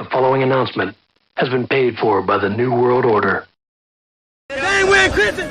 The following announcement has been paid for by the New World Order. They ain't wearing Christian.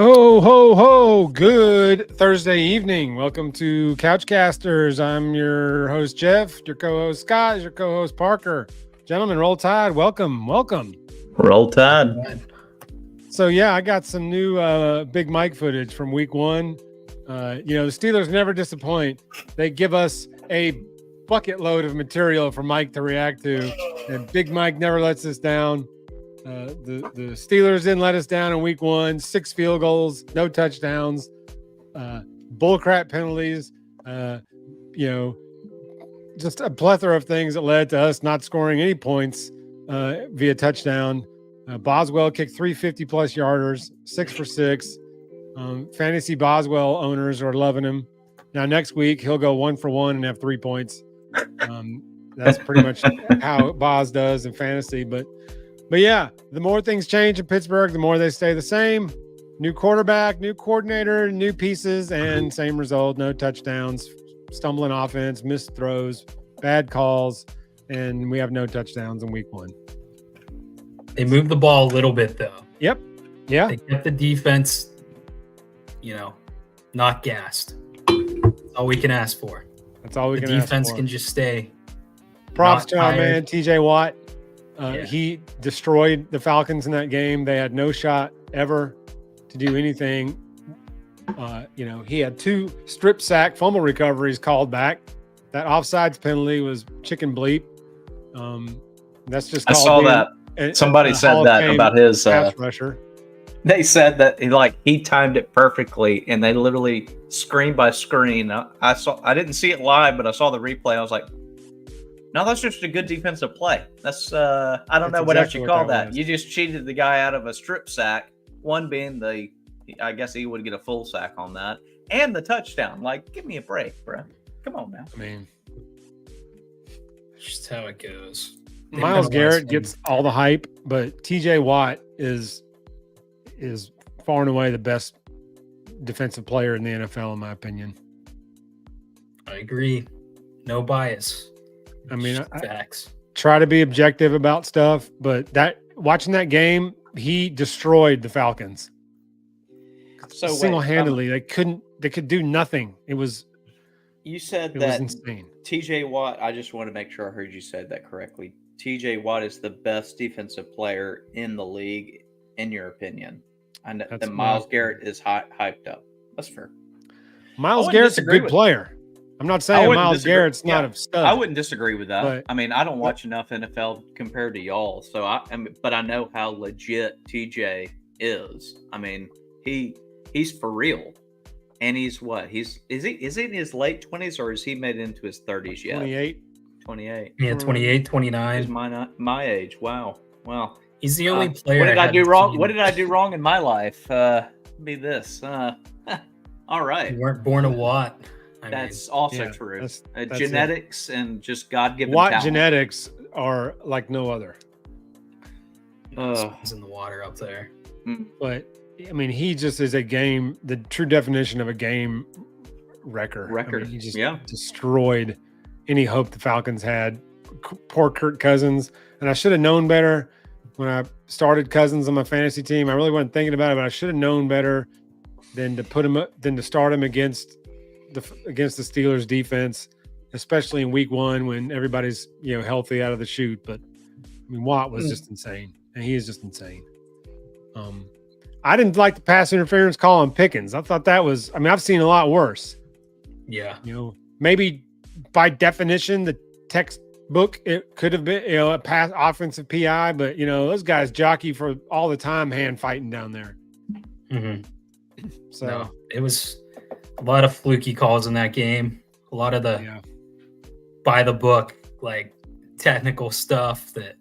Oh, ho, ho. Good Thursday evening. Welcome to Couchcasters. I'm your host, Jeff. Your co-host, Scott. Your co-host, Parker. Gentlemen, roll tide. Welcome. Roll tide. So, yeah, I got some new Big Mike footage from week one. The Steelers never disappoint. They give us a bucket load of material for Mike to react to, and Big Mike never lets us down. The Steelers didn't let us down in week one. 6 field goals, no touchdowns, bullcrap penalties, just a plethora of things that led to us not scoring any points via touchdown. Boswell kicked 350-plus yarders, 6 for 6. Fantasy Boswell owners are loving him. Now, next week, he'll go 1 for 1 and have 3 points. That's pretty much how Boz does in fantasy. But yeah, the more things change in Pittsburgh, the more they stay the same. New quarterback, new coordinator, new pieces, and same result. No touchdowns, stumbling offense, missed throws, bad calls, and we have no touchdowns in week one. They moved the ball a little bit, though. Yep. Yeah. They kept the defense, not gassed. That's all we can ask for. That's all we can ask for. The defense can just stay. Props to our man, TJ Watt. Yeah. He destroyed the Falcons in that game. They had no shot ever to do anything. He had 2 strip sack fumble recoveries called back. That offsides penalty was chicken bleep. That's just. I saw that. Somebody said that about his pass rusher. They said that he timed it perfectly, and they literally screen by screen. I didn't see it live, but I saw the replay. I was like, no, that's just a good defensive play. That's I don't know what else you call that. You just cheated the guy out of a strip sack. One being I guess he would get a full sack on that, and the touchdown. Like, give me a break, bro. Come on now. I mean, that's just how it goes. Myles Garrett gets all the hype, but TJ Watt is far and away the best defensive player in the NFL, in my opinion. I agree. No bias. I mean, facts. I try to be objective about stuff, but watching that game, he destroyed the Falcons. So single-handedly, they could do nothing. You said it that was insane. TJ Watt, I just want to make sure I heard you said that correctly. TJ Watt is the best defensive player in the league, in your opinion. I know that Myles Garrett is hyped up. That's fair. Myles Garrett's a good player. I'm not saying Myles Garrett's not a stud. I wouldn't disagree with that. I mean, I don't watch enough NFL compared to y'all, but I know how legit TJ is. I mean, he's for real, and he's what? Is he in his late 20s, or has he made it into his 30s yet? 28. Yeah, 28, 29. He's my age. Wow. He's the only player. What did I do wrong? What did I do wrong in my life? Be this. All right. You weren't born a Watt. That's also true. That's genetics and just God-given Watt talent. genetics are like no other. He's in the water up there. But I mean, he just is the true definition of a game wrecker. I mean, he just destroyed any hope the Falcons had. Poor Kirk Cousins. And I should have known better when I started Cousins on my fantasy team. I really wasn't thinking about it, but I should have known better than to start him against the Steelers defense, especially in week 1 when everybody's healthy out of the chute. But I mean, Watt was just insane, and he is just insane. I didn't like the pass interference call on Pickens. I thought that was. I mean, I've seen a lot worse. Yeah, maybe by definition, the textbook it could have been a pass offensive PI, but those guys jockey for all the time hand fighting down there. Mm-hmm. So no, it was a lot of fluky calls in that game. A lot of the by the book, like technical stuff that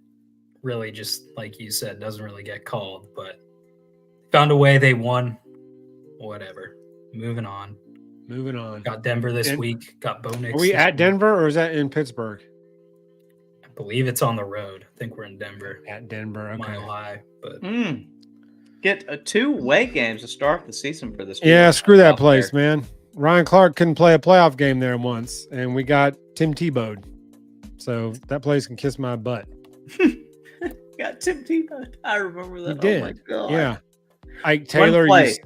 really just, like you said, doesn't really get called. But found a way. They won. Whatever. Moving on. Got Denver this week. Got Bo Nix. Are we at Denver or is that in Pittsburgh? I believe it's on the road. I think we're in Denver. At Denver, okay. Mile High, but get 2 away games to start the season for this. Yeah, screw that place, man. Ryan Clark couldn't play a playoff game there once, and we got Tim Tebow'd. So that place can kiss my butt. Got Tim Tebow. I remember that. He did. Oh my god. Yeah. Ike Taylor. What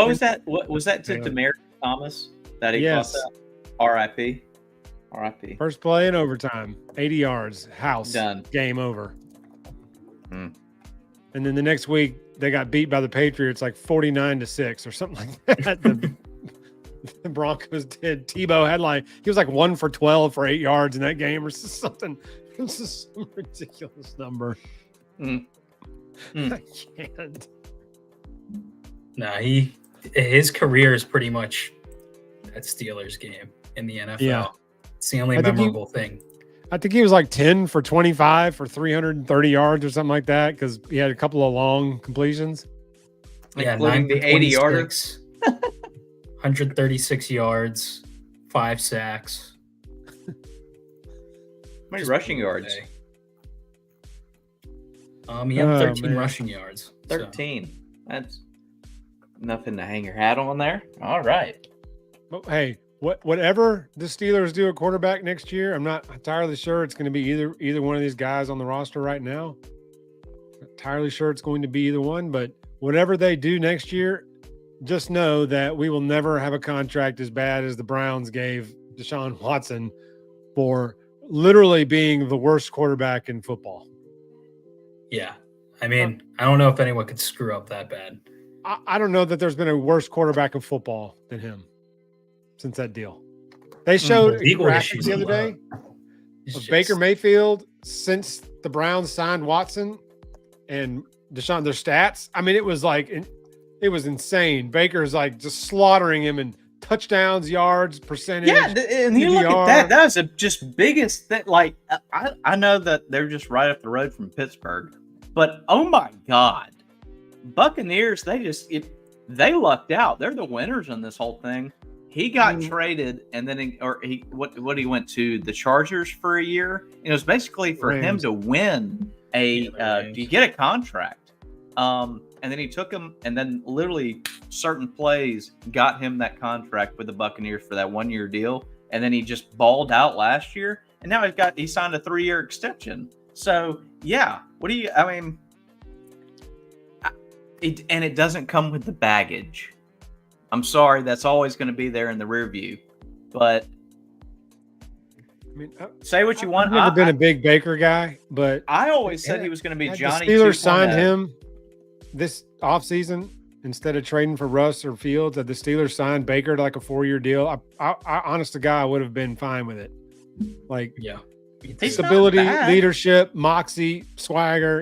was that? What was that to Demaryius Thomas that he caught that? R.I.P. R.I.P. First play in overtime, 80 yards, house, done, game over. And then the next week they got beat by the Patriots like 49-6 or something like that. The Broncos did. Tebow had he was like 1 for 12 for 8 yards in that game or something. It's just some ridiculous number. I can't. No, his career is pretty much that Steelers game in the NFL. Yeah. It's the only memorable thing. I think he was like 10 for 25 for 330 yards or something like that because he had a couple of long completions. Yeah, including the 80 yards, 136 yards, 5 sacks. How many rushing yards? He had 13 rushing yards. 13. So. That's nothing to hang your hat on there. All right. Well, hey, whatever the Steelers do at quarterback next year, I'm not entirely sure it's going to be either one of these guys on the roster right now. Not entirely sure it's going to be either one, but whatever they do next year, just know that we will never have a contract as bad as the Browns gave Deshaun Watson for literally being the worst quarterback in football. Yeah. I mean, I don't know if anyone could screw up that bad. I don't know that there's been a worse quarterback in football than him since that deal. They showed a graphic the other day of Baker Mayfield since the Browns signed Watson and Deshaun, their stats. I mean, it was insane. Baker's like just slaughtering him in touchdowns, yards, percentage. Yeah, and you look at that. That was the just biggest thing. Like, I know that they're just right up the road from Pittsburgh, but oh my God, Buccaneers, they lucked out. They're the winners in this whole thing. He got traded, and then he went to the Chargers for a year. It was basically for him to win to get a contract. And then he took him, and then literally certain plays got him that contract with the Buccaneers for that 1-year deal. And then he just balled out last year, and now he signed a 3-year extension. So yeah, it doesn't come with the baggage. I'm sorry, that's always going to be there in the rear view. But say what you want. I've never been a big Baker guy, but I always said he was going to be Johnny. The Steelers signed him this offseason instead of trading for Russ or Fields. That the Steelers signed Baker to like a 4-year deal. I honest to God, I would have been fine with it. Like, yeah, stability, leadership, moxie, swagger.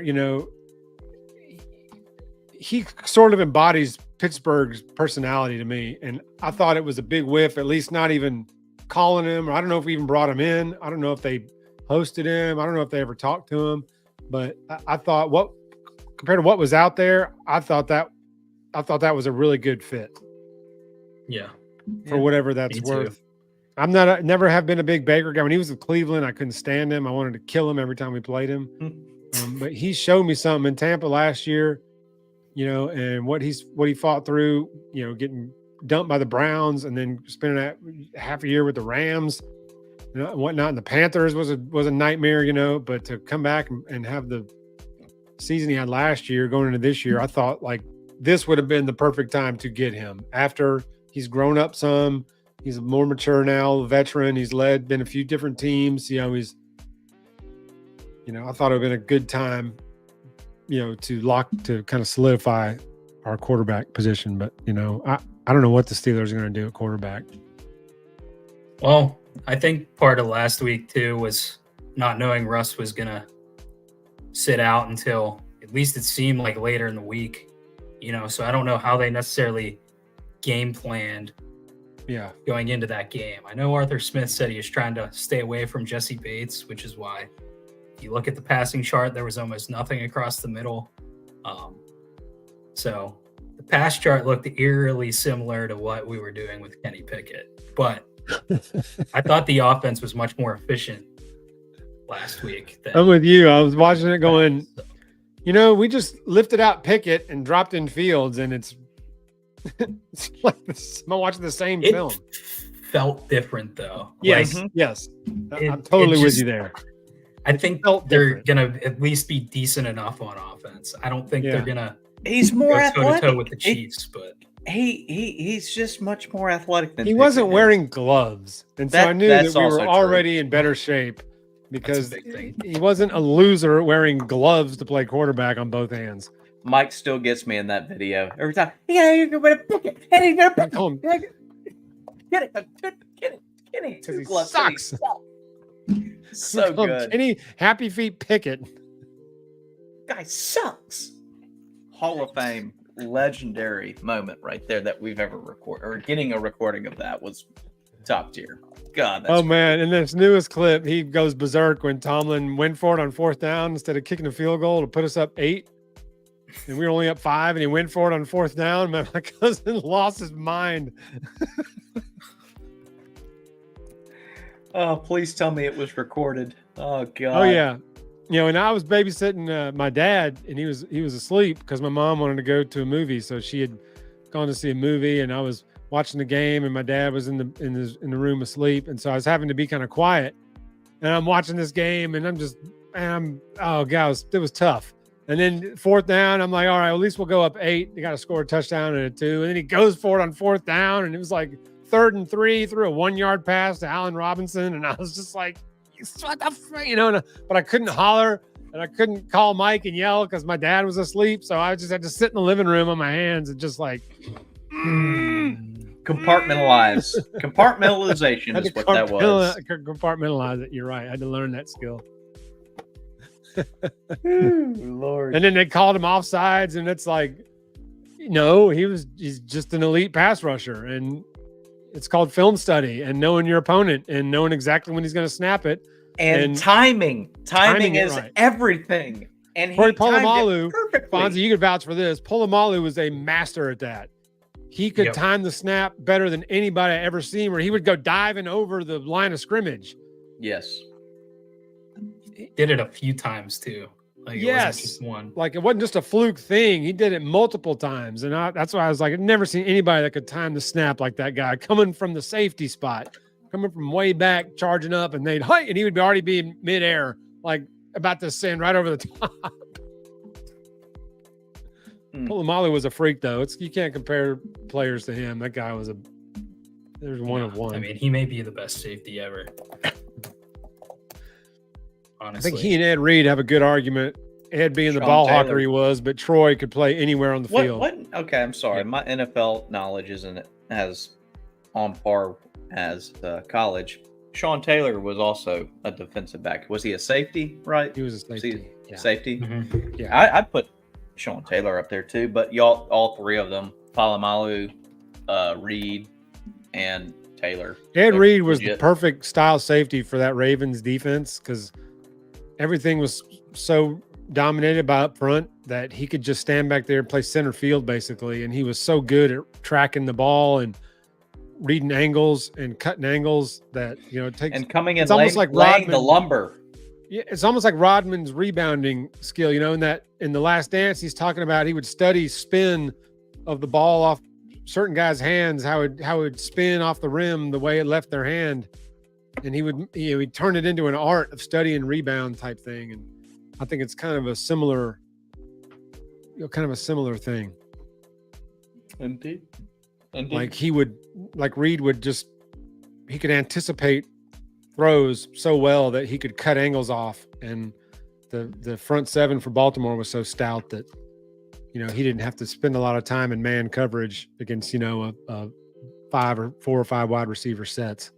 He sort of embodies Pittsburgh's personality to me, and I thought it was a big whiff, at least not even calling him, or I don't know if we even brought him in. I don't know if they hosted him. I don't know if they ever talked to him, but I thought compared to what was out there, I thought that was a really good fit. Yeah. For whatever that's worth. I'm never have been a big Baker guy. When he was in Cleveland, I couldn't stand him. I wanted to kill him every time we played him. But he showed me something in Tampa last year. and what he fought through, getting dumped by the Browns and then spending that half a year with the Rams and whatnot. And the Panthers was a nightmare, but to come back and have the season he had last year going into this year, I thought like this would have been the perfect time to get him after he's grown up some. He's more mature now, a veteran. He's been a few different teams. I thought it would have been a good time, to kind of solidify our quarterback position. But, I don't know what the Steelers are going to do at quarterback. Well, I think part of last week too was not knowing Russ was going to sit out until at least it seemed like later in the week, so I don't know how they necessarily game planned going into that game. I know Arthur Smith said he was trying to stay away from Jesse Bates, which is why you look at the passing chart, there was almost nothing across the middle. So the pass chart looked eerily similar to what we were doing with Kenny Pickett, but I thought the offense was much more efficient last week. I'm with you. I was watching it going, we just lifted out Pickett and dropped in Fields, and it's like I'm watching the same film. Felt different though. Yes, yes. I'm totally with you there. I think they're going to at least be decent enough on offense. I don't think they're going to He's more athletic toe-to-toe with the Chiefs, but he's just much more athletic than he wasn't wearing gloves. And so I knew that we were already in better shape because he wasn't a loser wearing gloves to play quarterback on both hands. Mike still gets me in that video every time. Yeah, you're going to pick it. And he's going to pick it. Get it. Because he sucks. So good. Kenny Happy Feet Pickett. Guy sucks. Hall of Fame, legendary moment right there that we've ever recorded, or getting a recording of that was top tier. God. That's man. In this newest clip, he goes berserk when Tomlin went for it on 4th down instead of kicking a field goal to put us up 8. And we were only up 5, and he went for it on 4th down. Man, my cousin lost his mind. Oh, please tell me it was recorded. Oh, God. Oh, yeah. And I was babysitting my dad, and he was asleep because my mom wanted to go to a movie. So she had gone to see a movie, and I was watching the game, and my dad was in the room asleep. And so I was having to be kind of quiet. And I'm watching this game, and it was tough. And then 4th down, I'm like, all right, well, at least we'll go up 8. You got to score a touchdown and a 2. And then he goes for it on 4th down, and it was like 3rd and 3, threw a 1-yard pass to Allen Robinson. And I was just like, what the frick, but I couldn't holler and I couldn't call Mike and yell because my dad was asleep. So I just had to sit in the living room on my hands and just like compartmentalize. Compartmentalization is what that was. Compartmentalize it. You're right. I had to learn that skill. Lord. And then they called him offsides, and it's like, he's just an elite pass rusher, and it's called film study and knowing your opponent and knowing exactly when he's going to snap it. And timing is right. Everything. And he Polamalu, perfectly. Fonzie, you could vouch for this. Polamalu was a master at that. He could time the snap better than anybody I ever seen, where he would go diving over the line of scrimmage. Yes. He did it a few times too. Like, it wasn't just one. Like, it wasn't just a fluke thing. He did it multiple times. And that's why I was like, I've never seen anybody that could time the snap like that guy, coming from the safety spot, coming from way back, charging up, and and he would already be in midair, like about to send right over the top. Polamalu was a freak, though. You can't compare players to him. That guy was there's one of one. I mean, he may be the best safety ever. Honestly. I think he and Ed Reed have a good argument. Ed being the ball hawker he was, but Troy could play anywhere on the field. Okay, I'm sorry. My NFL knowledge isn't as on par as college. Sean Taylor was also a defensive back. Was he a safety, right? He was a safety. Safety? Mm-hmm. Yeah. I'd put Sean Taylor up there too, but y'all, all three of them, Polamalu, Reed, and Taylor. Ed Reed was the perfect style safety for that Ravens defense because everything was so dominated by up front that he could just stand back there and play center field basically. And he was so good at tracking the ball and reading angles and cutting angles that, it takes. And coming in it's almost like laying the lumber. Yeah, it's almost like Rodman's rebounding skill. In The Last Dance, he's talking about he would study spin of the ball off certain guys' hands, how it would spin off the rim the way it left their hand, and he'd turn it into an art of studying rebound type thing. And I think it's kind of a similar thing. Indeed. Like Reed would he could anticipate throws so well that he could cut angles off, and the front seven for Baltimore was so stout that he didn't have to spend a lot of time in man coverage against a 4 or 5 wide receiver sets.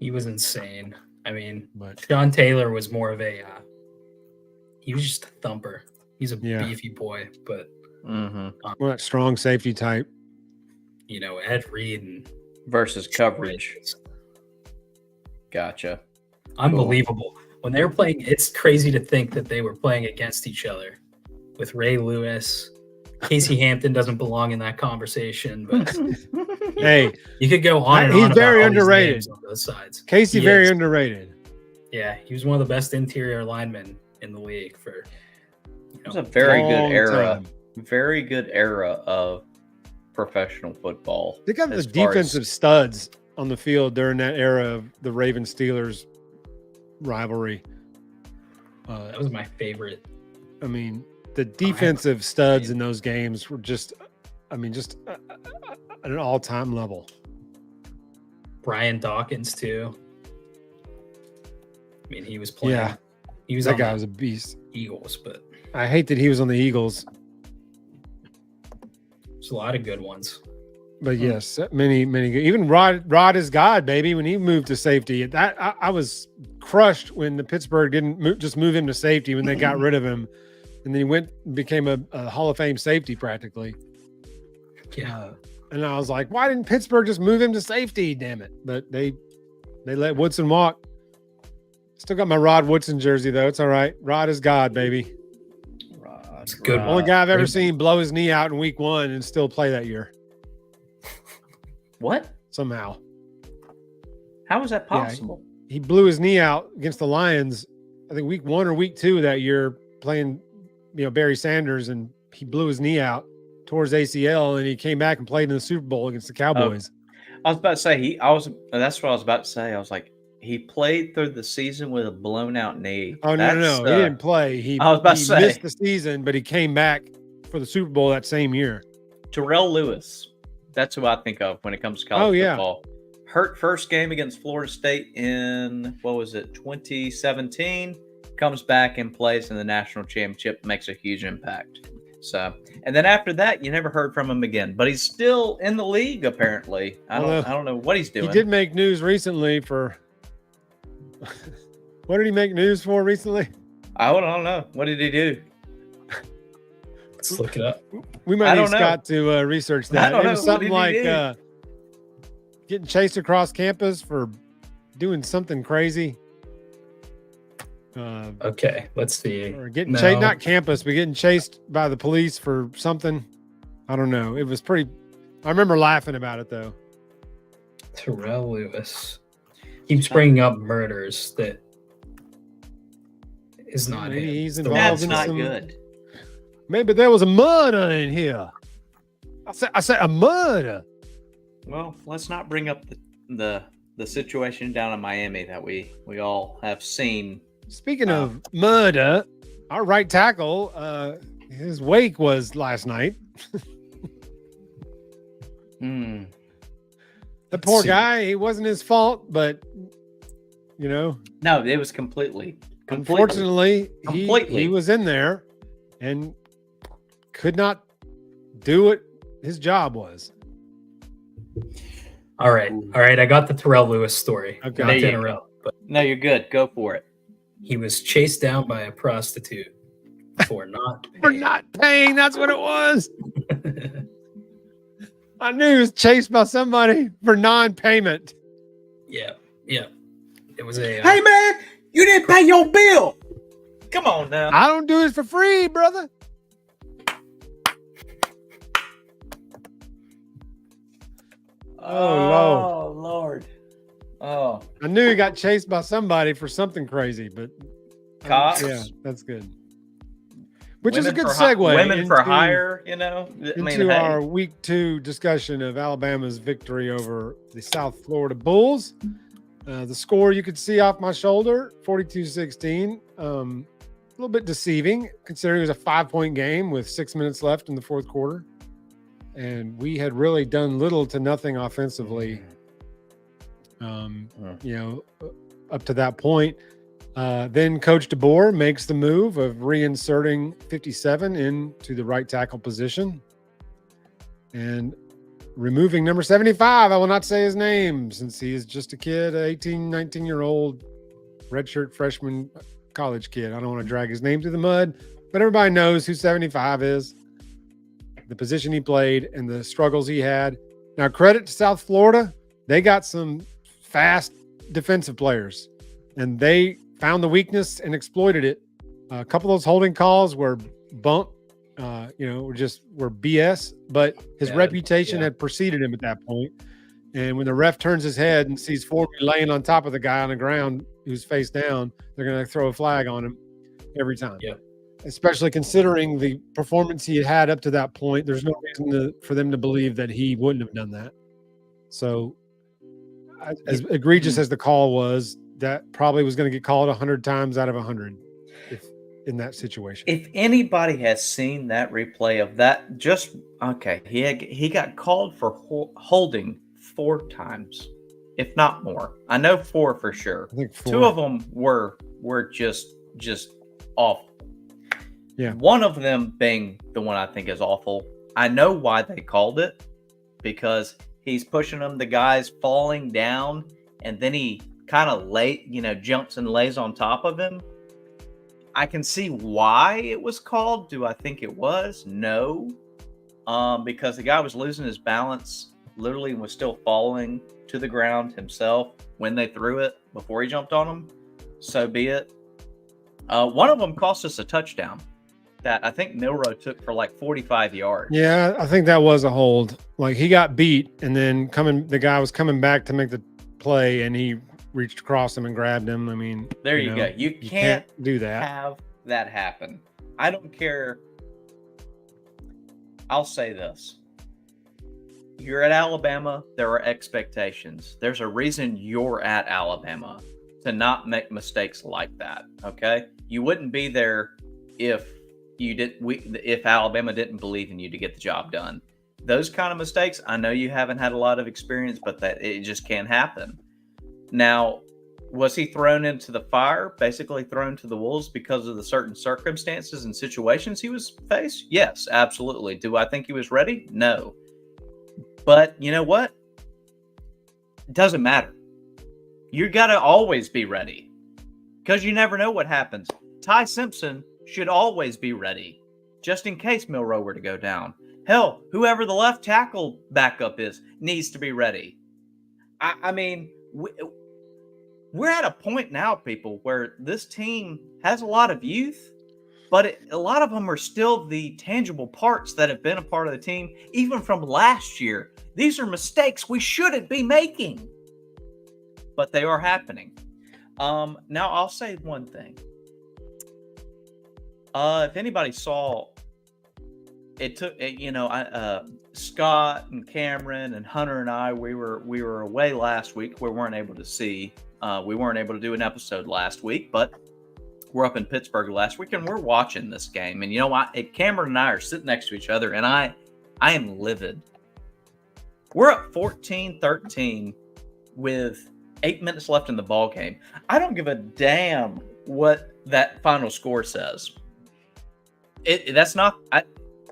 He was insane. I mean, But Sean Taylor was more of a he was just a thumper. He's a beefy boy, but well, that strong safety type. Ed Reed and versus coverage. Gotcha. Unbelievable. When they were playing, it's crazy to think that they were playing against each other with Ray Lewis. Casey Hampton doesn't belong in that conversation, but hey, you could go on and he's on. Very about underrated on both sides. Casey, very underrated. Yeah, he was one of the best interior linemen in the league for. It was a very good era. Time. Very good era of professional football. They got the defensive studs on the field during that era of the Ravens Steelers rivalry. That was my favorite. I mean, the defensive studs in those games were just at an all-time level. Brian Dawkins too. I mean, he was playing. Yeah, That guy was a beast. Eagles, but I hate that he was on the Eagles. there's a lot of good ones. But yes, many good. Even Rod is God, baby. When he moved to safety, I was crushed when the Pittsburgh didn't move him to safety when they got rid of him, and then he became a Hall of Fame safety practically. Yeah, and I was like, why didn't Pittsburgh just move him to safety? Damn it! But they let Woodson walk. Still got my Rod Woodson jersey though. It's all right. Rod is God, baby. It's a good. Only guy I've ever seen blow his knee out in week 1 and still play that year. What? Somehow. How is that possible? Yeah, he blew his knee out against the Lions, I think week 1 or week 2 that year, playing, Barry Sanders, and he blew his knee out, tore his ACL, and he came back and played in the Super Bowl against the Cowboys. I was about to say that's what I was about to say. I was like, he played through the season with a blown out knee. Oh, no. He didn't play. He missed the season, but he came back for the Super Bowl that same year. Terrell Lewis. That's who I think of when it comes to college football. Hurt first game against Florida State in, 2017. Comes back and plays in the national championship, makes a huge impact. So, and then after that, you never heard from him again. But he's still in the league, apparently. I don't know what he's doing. He did make news recently for... What did he make news for recently? I don't know. What did he do? Let's look it up. We might need Scott to research that. It was something like getting chased across campus for doing something crazy. Okay, let's see. Or getting chased, not campus, but getting chased by the police for something. I don't know. It was pretty. I remember laughing about it though. Terrell Lewis keeps bringing up murders that is not him. He's involved. That's not good. Maybe there was a murder in here. I said a murder. Well, let's not bring up the situation down in Miami that we all have seen. Speaking of murder, our right tackle, his wake was last night. The poor guy, it wasn't his fault, but No, it was completely. Unfortunately, he was in there and could not do what his job was. All right. I got the Terrell Lewis story. Okay. Not to interrupt, but No, you're good. Go for it. he was chased down by a prostitute for not paying. That's what it was. I knew he was chased by somebody for non-payment. Yeah. It was a. Hey man, you didn't pay your bill. Come on now. I don't do it for free, brother. Oh Lord. Oh. I knew he got chased by somebody for something crazy, but Cops. yeah, that's good. Which is a Women good for segue. Women for into- hire, you know. into our week 2 discussion of Alabama's victory over the South Florida Bulls. The score you could see off my shoulder, 42-16. A little bit deceiving considering it was a 5-point game with 6 minutes left in the fourth quarter. And we had really done little to nothing offensively, up to that point. Then Coach DeBoer makes the move of reinserting 57 into the right tackle position and removing number 75. I will not say his name since he is just a kid, 18, 19-year-old redshirt freshman college kid. I don't want to drag his name through the mud, but everybody knows who 75 is, the position he played, and the struggles he had. Now, credit to South Florida. They got some fast defensive players, and they found the weakness and exploited it. A couple of those holding calls were were BS, but his reputation had preceded him at that point. And when the ref turns his head and sees Forby laying on top of the guy on the ground who's face down, they're going to throw a flag on him every time. Yeah. Especially considering the performance he had up to that point. There's no reason for them to believe that he wouldn't have done that. So as egregious as the call was, that probably was going to get called 100 times out of 100 if in that situation. If anybody has seen that replay of that, he got called for holding 4 times, if not more. I know 4 for sure. I think 4. 2 of them were just awful. Yeah. One of them being the one I think is awful. I know why they called it, because he's pushing him. The guy's falling down, and then he kind of jumps and lays on top of him. I can see why it was called. Do I think it was? No. Because the guy was losing his balance, literally was still falling to the ground himself when they threw it before he jumped on him. So be it. One of them cost us a touchdown that I think Milroe took for like 45 yards. Yeah, I think that was a hold. Like, he got beat, and then the guy was coming back to make the play, and he reached across him and grabbed him. I mean, there you go. You can't do that. Have that happen. I don't care. I'll say this. You're at Alabama. There are expectations. There's a reason you're at Alabama to not make mistakes like that. Okay. You wouldn't be there if Alabama didn't believe in you to get the job done. Those kind of mistakes, I know you haven't had a lot of experience, but that it just can't happen. Now, was he thrown into the fire, basically thrown to the wolves because of the certain circumstances and situations he was faced? Yes, absolutely. Do I think he was ready? No. But you know what? It doesn't matter. You got to always be ready because you never know what happens. Ty Simpson should always be ready just in case Milroe were to go down. Hell, whoever the left tackle backup is needs to be ready. I mean, we're at a point now, people, where this team has a lot of youth, but a lot of them are still the tangible parts that have been a part of the team, even from last year. These are mistakes we shouldn't be making, but they are happening. Now, I'll say one thing. If anybody saw, it took, Scott and Cameron and Hunter and I, we were away last week. We weren't able to see. We weren't able to do an episode last week, but we're up in Pittsburgh last week, and we're watching this game. And you know what? Cameron and I are sitting next to each other, and I am livid. We're up 14-13 with 8 minutes left in the ball game. I don't give a damn what that final score says.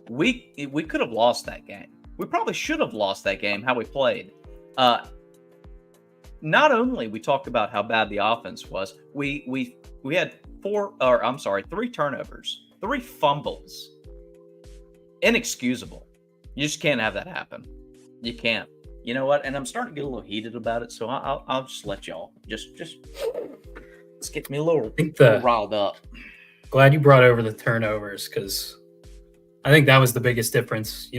We could have lost that game. We probably should have lost that game, how we played. Not only we talked about how bad the offense was, we had 3 turnovers, 3 fumbles. Inexcusable. You just can't have that happen. You can't. You know what? And I'm starting to get a little heated about it, so I'll just let y'all just let's get me a little riled up. Glad you brought over the turnovers, because I think that was the biggest difference.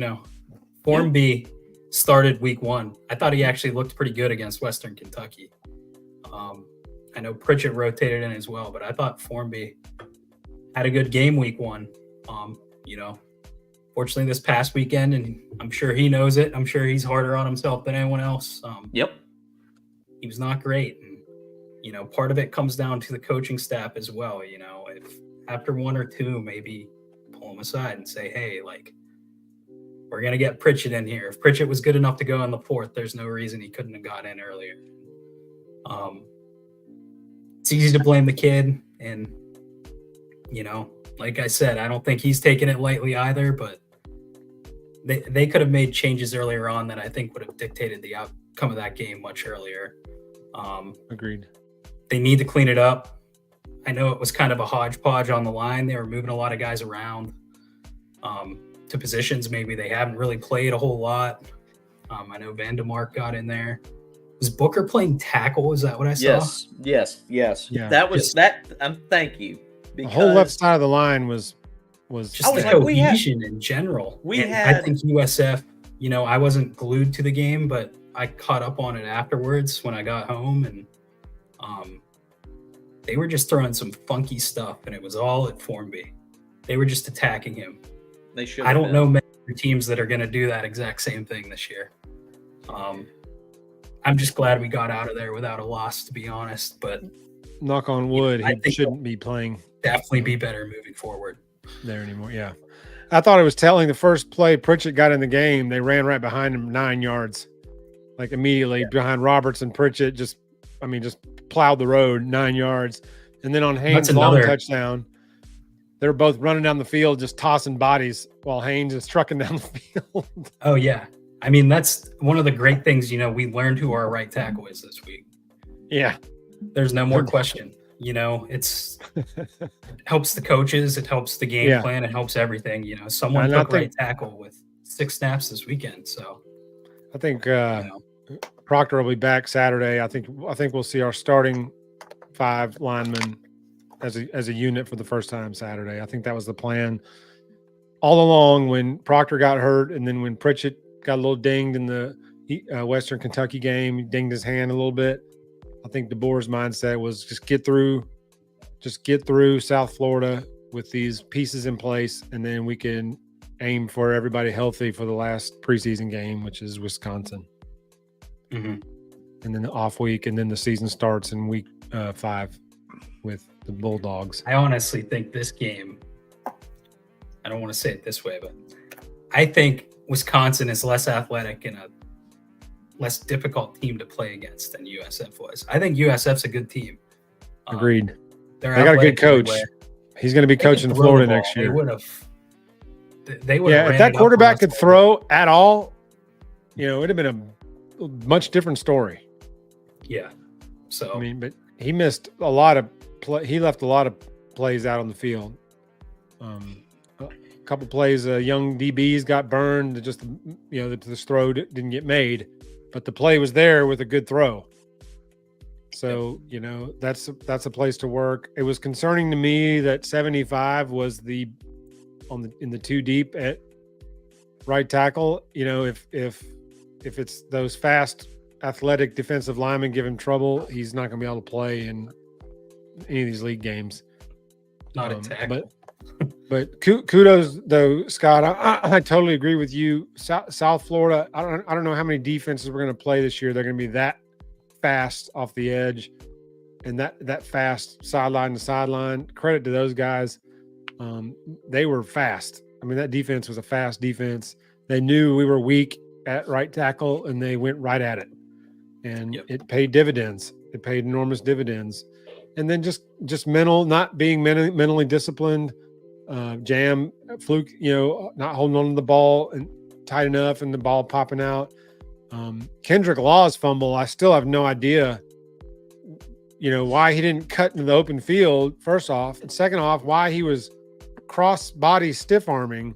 Formby started week 1. I thought he actually looked pretty good against Western Kentucky. I know Pritchett rotated in as well, but I thought Formby had a good game week 1. Fortunately this past weekend, and I'm sure he knows it. I'm sure he's harder on himself than anyone else. Yep. He was not great. And, part of it comes down to the coaching staff as well. If after 1 or 2, maybe pull him aside and say, hey, we're going to get Pritchett in here. If Pritchett was good enough to go in the 4th, there's no reason he couldn't have got in earlier. It's easy to blame the kid. And, like I said, I don't think he's taking it lightly either, but they could have made changes earlier on that I think would have dictated the outcome of that game much earlier. Agreed. They need to clean it up. I know it was kind of a hodgepodge on the line. They were moving a lot of guys around to positions maybe they haven't really played a whole lot. I know Vandemark got in there. Was Booker playing tackle? Is that what I saw? Yes. Yeah. That was that. Thank you. The whole left side of the line was just the cohesion in general. I think USF, I wasn't glued to the game, but I caught up on it afterwards when I got home, and they were just throwing some funky stuff, and it was all at Formby. They were just attacking him. They should. I don't know many teams that are going to do that exact same thing this year. I'm just glad we got out of there without a loss, to be honest. But knock on wood, he shouldn't be playing. Definitely be better moving forward there anymore. Yeah. I thought it was telling the first play Pritchett got in the game. They ran right behind him 9 yards, immediately behind Roberts, and Pritchett just plowed the road 9 yards. And then on Haynes' long touchdown, they're both running down the field, just tossing bodies while Haynes is trucking down the field. Oh yeah. I mean, that's one of the great things, we learned who our right tackle is this week. Yeah. There's no more question. It helps the coaches, it helps the game plan, it helps everything. Someone took right tackle with 6 snaps this weekend. So I think Proctor will be back Saturday. I think we'll see our starting 5 linemen as a unit for the first time Saturday. I think that was the plan all along when Proctor got hurt, and then when Pritchett got a little dinged in the Western Kentucky game, he dinged his hand a little bit. I think DeBoer's mindset was just get through South Florida with these pieces in place, and then we can aim for everybody healthy for the last preseason game, which is Wisconsin. Mm-hmm. And then the off week, and then the season starts in week 5 with the Bulldogs. I honestly think this game, I don't want to say it this way, but I think Wisconsin is less athletic and a less difficult team to play against than USF was. I think USF's a good team. Agreed. They got a good coach. Everywhere. He's going to be coaching Florida next year. They would have. If that quarterback could throw at all, it would have been a much different story. Yeah. So but he missed a lot of he left a lot of plays out on the field. A couple plays, young DBs got burned. Just this throw didn't get made, but the play was there with a good throw. So that's a place to work. It was concerning to me that 75 was in the 2 deep at right tackle. If it's those fast, athletic defensive linemen give him trouble, he's not going to be able to play in any of these league games. Not a tackle. But kudos though, Scott. I totally agree with you. South Florida. I don't know how many defenses we're going to play this year. They're going to be that fast off the edge, and that fast sideline to sideline. Credit to those guys. They were fast. That defense was a fast defense. They knew we were weak at right tackle, and they went right at it, and it paid dividends. It paid enormous dividends. And then just not being mentally disciplined, jam, fluke, not holding on to the ball and tight enough, and the ball popping out. Kendrick Law's fumble, I still have no idea, why he didn't cut into the open field, first off. And second off, why he was cross-body stiff-arming,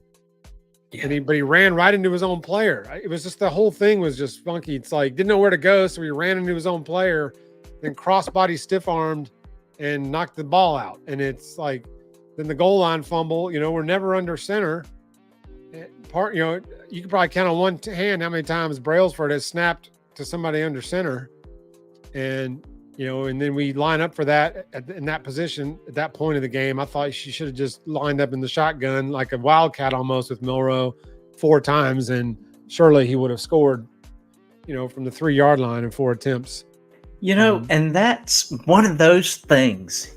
but he ran right into his own player. It was just, the whole thing was just funky. It's didn't know where to go, so he ran into his own player, then cross-body stiff-armed and knocked the ball out. And it's then the goal line fumble, we're never under center. You could probably count on one hand how many times Brailsford has snapped to somebody under center. And And then we line up for that in that position at that point of the game. I thought she should have just lined up in the shotgun like a wildcat almost with Milroe 4 times, and surely he would have scored, from the 3-yard line in 4 attempts. And that's one of those things,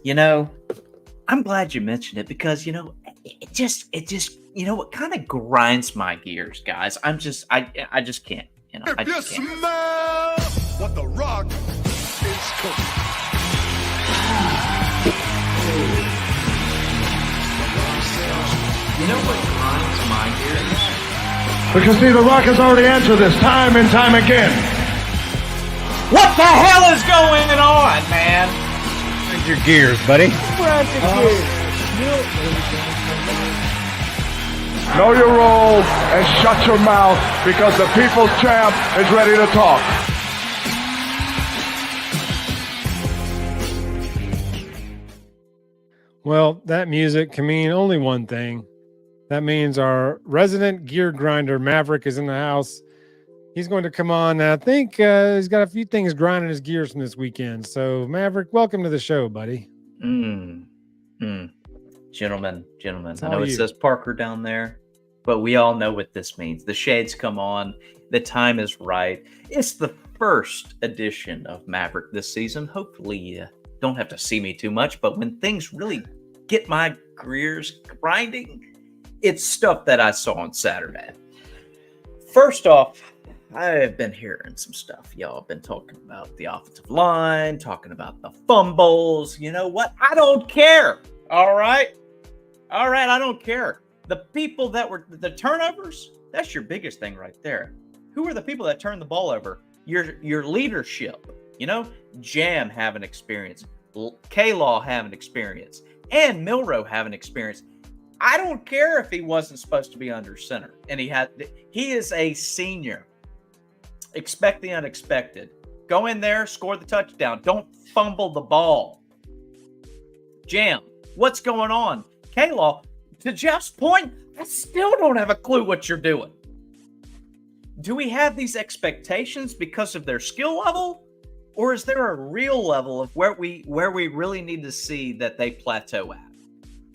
I'm glad you mentioned it because, it just, it kind of grinds my gears, guys. I just can't, If you smell what the Rock is cooking. You know what grinds my gears? Because see, the Rock has already answered this time and time again. What the hell is going on, man? Grind your gears, buddy. Know your role and shut your mouth because the people's champ is ready to talk. Well, that music can mean only one thing. That means our resident gear grinder, Maverick, is in the house. He's going to come on. I think he's got a few things grinding his gears from this weekend. So, Maverick, welcome to the show, buddy. Gentlemen, I know it says Parker down there, but we all know what this means. The shades come on. The time is right. It's the first edition of Maverick this season. Hopefully you don't have to see me too much, but when things really get my gears grinding, it's stuff that I saw on Saturday. First off, I've been hearing some stuff. Y'all have been talking about the offensive line, talking about the fumbles. You know what? I don't care. All right, I don't care. The people that were the turnovers, that's your biggest thing right there. Who are the people that turned the ball over? Your leadership. Jam having experience, K-Law having experience, and Milroe having experience. I don't care if he wasn't supposed to be under center, and he is a senior. Expect the unexpected. Go in there, score the touchdown. Don't fumble the ball. Jam, what's going on? K-Law, to Jeff's point, I still don't have a clue what you're doing. Do we have these expectations because of their skill level? Or is there a real level of where we really need to see that they plateau at?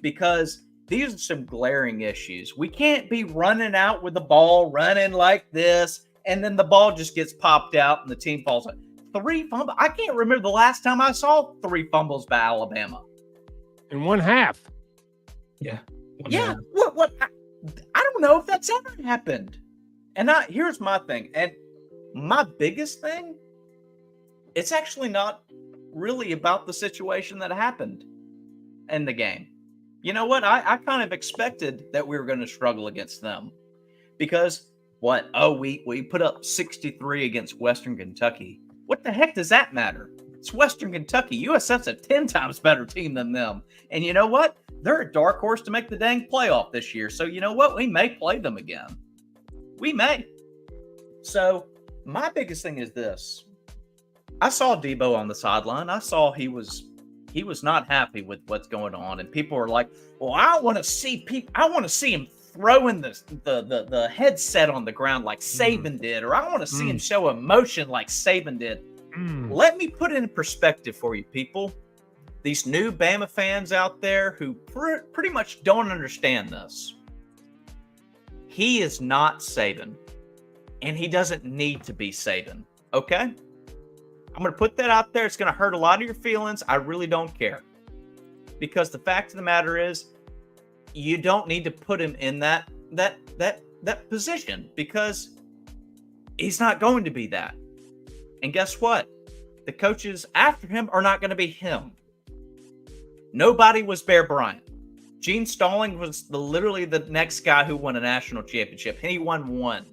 Because these are some glaring issues. We can't be running out with the ball, running like this, and then the ball just gets popped out and the team falls out. 3 fumbles. I can't remember the last time I saw 3 fumbles by Alabama. In one half. Yeah. Yeah. What? I don't know if that's ever happened. And here's my thing. And my biggest thing, it's actually not really about the situation that happened in the game. You know what? I kind of expected that we were going to struggle against them. Because what? Oh, we put up 63 against Western Kentucky. What the heck does that matter? It's Western Kentucky. USF's a 10 times better team than them. And you know what? They're a dark horse to make the dang playoff this year. So you know what? We may play them again. We may. So my biggest thing is this. I saw Debo on the sideline. I saw he was not happy with what's going on. And people were like, well, I want to see him throwing the headset on the ground like Saban did, or I want to see him show emotion like Saban did. Let me put it in perspective for you people. These new Bama fans out there who pretty much don't understand this. He is not Saban, and he doesn't need to be Saban, okay? I'm going to put that out there. It's going to hurt a lot of your feelings. I really don't care. Because the fact of the matter is, you don't need to put him in that position because he's not going to be that. And guess what? The coaches after him are not going to be him. Nobody was Bear Bryant. Gene Stalling was literally the next guy who won a national championship, and he won 1.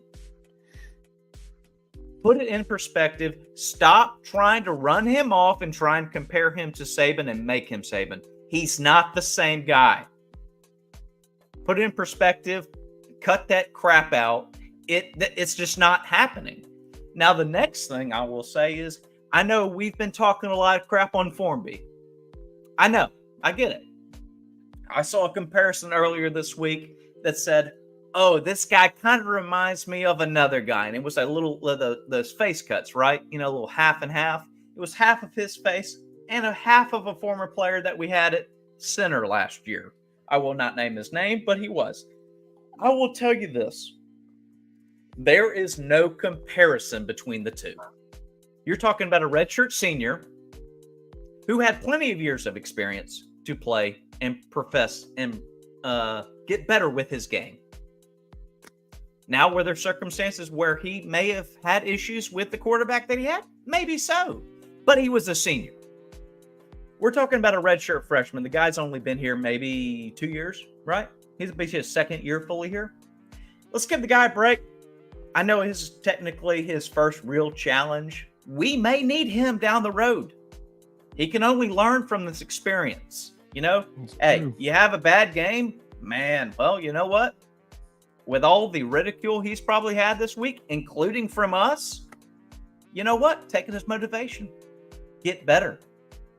Put it in perspective. Stop trying to run him off and try and compare him to Saban and make him Saban. He's not the same guy. Put it in perspective. Cut that crap out. It's just not happening. Now, the next thing I will say is, I know we've been talking a lot of crap on Formby. I know. I get it. I saw a comparison earlier this week that said, oh, this guy kind of reminds me of another guy. And it was a little, those face cuts, right? A little half and half. It was half of his face and a half of a former player that we had at center last year. I will not name his name, but he was. I will tell you this. There is no comparison between the two. You're talking about a redshirt senior who had plenty of years of experience to play and profess and get better with his game. Now, were there circumstances where he may have had issues with the quarterback that he had? Maybe so. But he was a senior. We're talking about a redshirt freshman. The guy's only been here maybe 2 years, right? He's his second year fully here. Let's give the guy a break. I know this is technically his first real challenge. We may need him down the road. He can only learn from this experience. You know, hey, you have a bad game, man. Well, you know what? With all the ridicule he's probably had this week, including from us, you know what? Taking his motivation. Get better.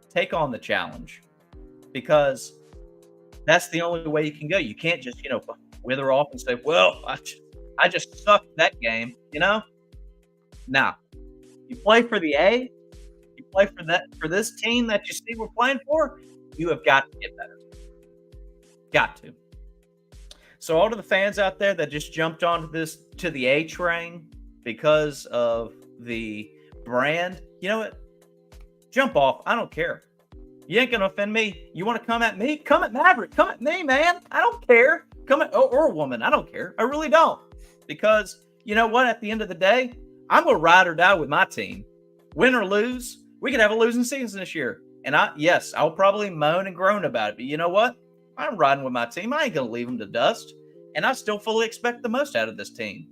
Take on the challenge. Because that's the only way you can go. You can't just, wither off and say, well, I just sucked that game, Now, you play for the A, you play for this team that you see we're playing for, you have got to get better. Got to. So all of the fans out there that just jumped onto to the A train because of the brand, you know what? Jump off. I don't care. You ain't going to offend me. You want to come at me? Come at Maverick. Come at me, man. I don't care. Come at, or a woman. I don't care. I really don't. Because you know what? At the end of the day, I'm going to ride or die with my team. Win or lose, we could have a losing season this year. And I'll probably moan and groan about it. But you know what? I'm riding with my team. I ain't going to leave them to dust. And I still fully expect the most out of this team.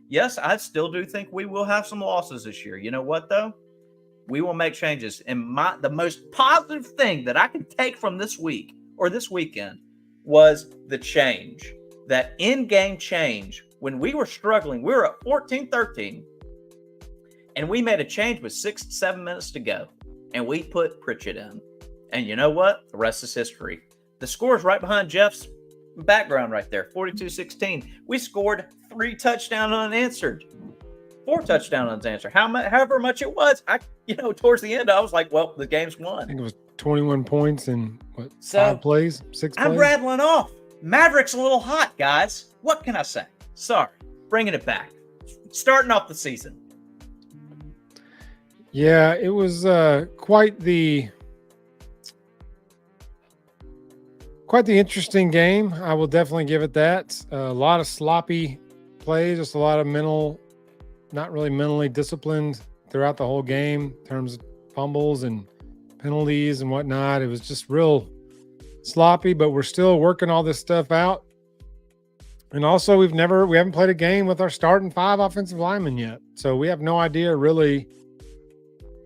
Yes, I still do think we will have some losses this year. You know what, though? We will make changes. And the most positive thing that I can take from this week or this weekend was the change. That in-game change. When we were struggling, we were at 14-13. And we made a change with 6 to 7 minutes to go. And we put Pritchett in. And you know what? The rest is history. The score is right behind Jeff's background right there, 42-16. We scored 3 touchdowns unanswered. 4 touchdowns unanswered. However much it was, towards the end, I was like, well, the game's won. I think it was 21 points in 5 plays, 6 plays? I'm rattling off. Maverick's a little hot, guys. What can I say? Sorry. Bringing it back. Starting off the season. Yeah, it was quite the interesting game. I will definitely give it that. A lot of sloppy plays, just a lot of not really mentally disciplined throughout the whole game in terms of fumbles and penalties and whatnot. It was just real sloppy, but we're still working all this stuff out. And also, we haven't played a game with our starting 5 offensive linemen yet. So we have no idea really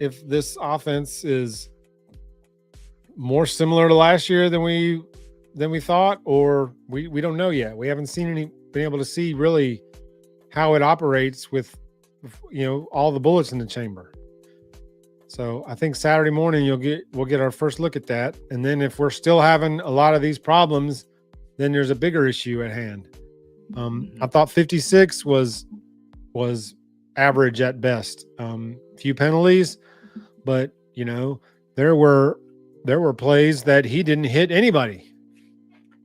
if this offense is more similar to last year than we thought, or we don't know yet. We haven't been able to see really how it operates with, all the bullets in the chamber. So I think Saturday morning we'll get our first look at that. And then if we're still having a lot of these problems, then there's a bigger issue at hand. I thought 56 was average at best. Few penalties, but there were plays that he didn't hit anybody.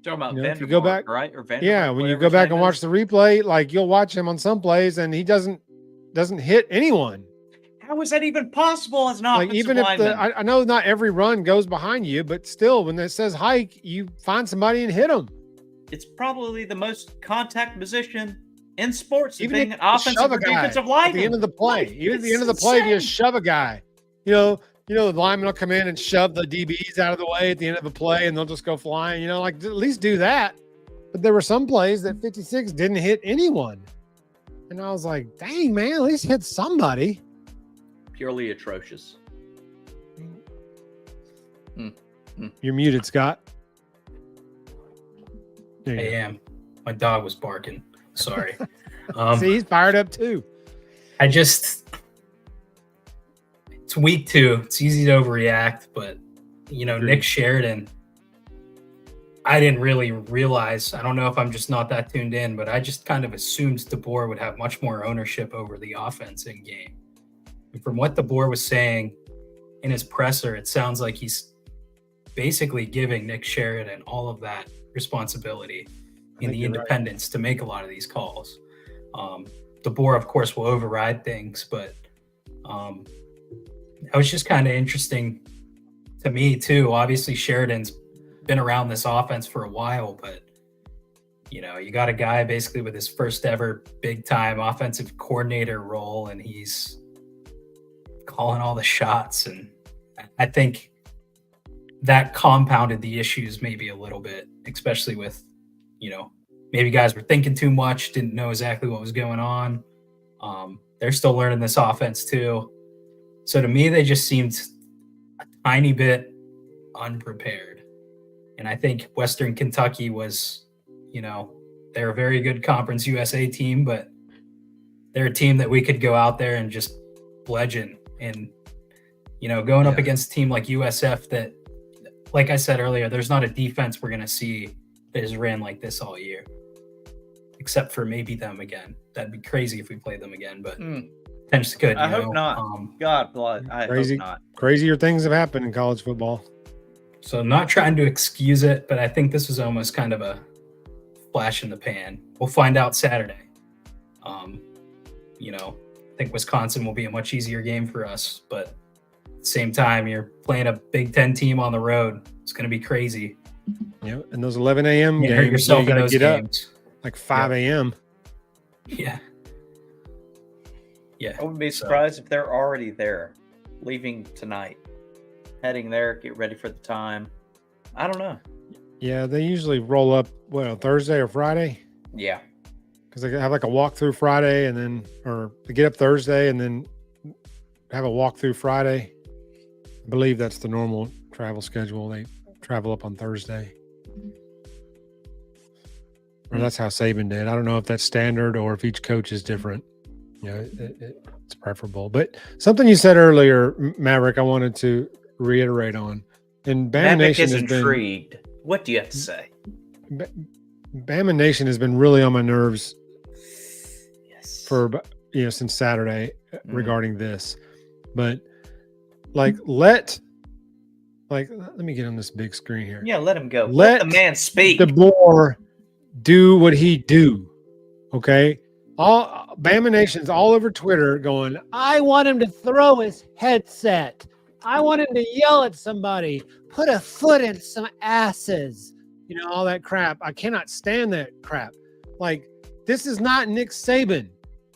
Talking about if you go back, right? Or when you go back and watch the replay, like you'll watch him on some plays and he doesn't hit anyone. How is that even possible as an offensive even if lineman? I know not every run goes behind you, but still, when it says hike, you find somebody and hit them. It's probably the most contact position in sports, Even being if an offensive or defensive lineman. at the end of the play, even at the end of the play, you just shove a guy. The lineman will come in and shove the DBs out of the way at the end of the play, and they'll just go flying. At least do that. But there were some plays that 56 didn't hit anyone, and I was like, "Dang, man, at least hit somebody." Purely atrocious. You're muted, Scott. I am. My dog was barking. Sorry. See, he's fired up too. It's week 2. It's easy to overreact, but Nick Sheridan, I didn't really realize. I don't know if I'm just not that tuned in, but I just kind of assumed DeBoer would have much more ownership over the offense in game. And from what DeBoer was saying, in his presser, it sounds like he's basically giving Nick Sheridan all of that responsibility and the independence to make a lot of these calls. DeBoer, of course, will override things, but it was just kind of interesting to me too. Obviously, Sheridan's been around this offense for a while, but you know, you got a guy basically with his first ever big time offensive coordinator role, and he's calling all the shots. And I think that compounded the issues maybe a little bit, especially with, you know, maybe guys were thinking too much, didn't know exactly what was going on. They're still learning this offense too. So to me, they just seemed a tiny bit unprepared. And I think Western Kentucky was, you know, they're a very good Conference USA team, but they're a team that we could go out there and just bludgeon. And, you know, going up against a team like USF that, like I said earlier, there's not a defense we're going to see that has ran like this all year, except for maybe them again. That'd be crazy if we played them again, but potentially could. I hope not. God, I hope not. Crazier things have happened in college football. So I'm not trying to excuse it, but I think this was almost kind of a flash in the pan. We'll find out Saturday. You know, I think Wisconsin will be a much easier game for us, but at the same time, you're playing a Big Ten team on the road. It's going to be crazy. Yeah, and those 11 a.m. You games, hurt yourself you in got to those get games. up like 5 a.m. Yeah. I wouldn't be surprised if they're already there, leaving tonight, heading there, get ready for the time. I don't know. Yeah, they usually roll up, Thursday or Friday? Yeah. Because they have like a walkthrough Friday or they get up Thursday and then have a walkthrough Friday. I believe that's the normal travel schedule. They travel up on Thursday. Or that's how Saban did. I don't know if that's standard or if each coach is different. You know, it's preferable. But something you said earlier, Maverick, I wanted to reiterate on. And Bama Nation is intrigued. What do you have to say? Bama Nation has been really on my nerves for since Saturday regarding this. But let me get on this big screen here. Yeah, let him go. Let the man speak. DeBoer do what he do. Okay. All Bama Nation's all over Twitter going, I want him to throw his headset. I want him to yell at somebody, put a foot in some asses, all that crap. I cannot stand that crap. Like, this is not Nick Saban.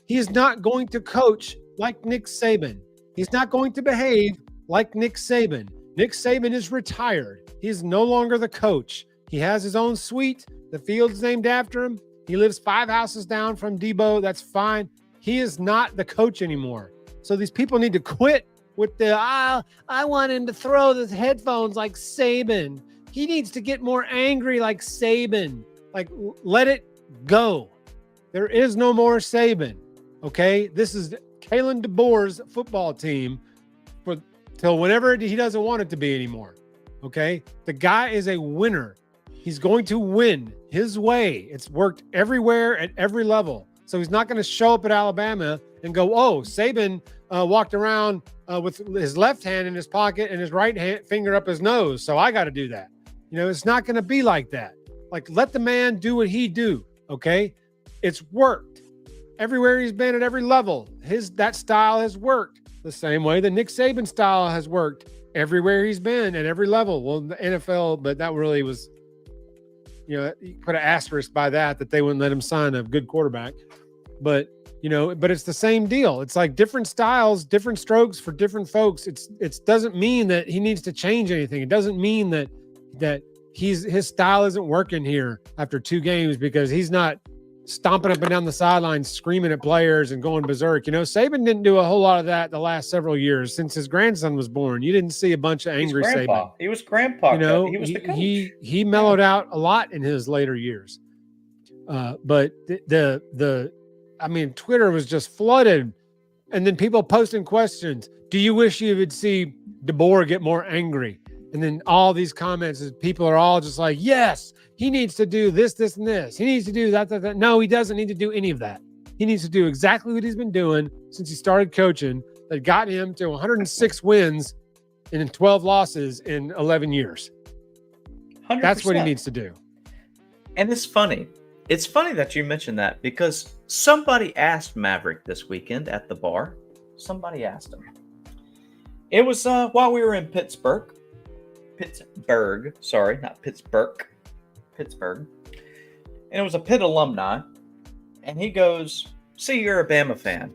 He is not going to coach like Nick Saban. He's not going to behave like Nick Saban. Nick Saban is retired. He is no longer the coach. He has his own suite. The field's named after him. He lives 5 houses down from Debo. That's fine. He is not the coach anymore. So these people need to quit with the, I want him to throw the headphones like Saban. He needs to get more angry like Saban. Like, let it go. There is no more Saban. Okay? This is Kalen DeBoer's football team till whenever he doesn't want it to be anymore. Okay? The guy is a winner. He's going to win his way. It's worked everywhere at every level. So he's not going to show up at Alabama and go, oh, Saban walked around with his left hand in his pocket and his right hand finger up his nose. So I got to do that. It's not going to be like that. Like, let the man do what he do. Okay. It's worked everywhere he's been at every level. That style has worked the same way the Nick Saban style has worked everywhere he's been at every level. Well, the NFL, but that really was, you put an asterisk by that they wouldn't let him sign a good quarterback. But, but it's the same deal. It's like different styles, different strokes for different folks. It doesn't mean that he needs to change anything. It doesn't mean that his style isn't working here after 2 games because he's not stomping up and down the sidelines, screaming at players and going berserk. Saban didn't do a whole lot of that the last several years since his grandson was born. You didn't see a bunch of angry Saban. He was grandpa. He was the coach. He mellowed out a lot in his later years. But Twitter was just flooded. And then people posting questions. Do you wish you would see DeBoer get more angry? And then all these comments, people are all just like, yes, he needs to do this, this, and this. He needs to do that. No, he doesn't need to do any of that. He needs to do exactly what he's been doing since he started coaching that got him to 106 wins in 12 losses in 11 years. 100%. That's what he needs to do. And it's funny. It's funny that you mentioned that because somebody asked Maverick this weekend at the bar. Somebody asked him. It was while we were in Pittsburgh. Sorry, not Pittsburgh. Pittsburgh. And it was a Pitt alumni. And he goes, "See, you're a Bama fan."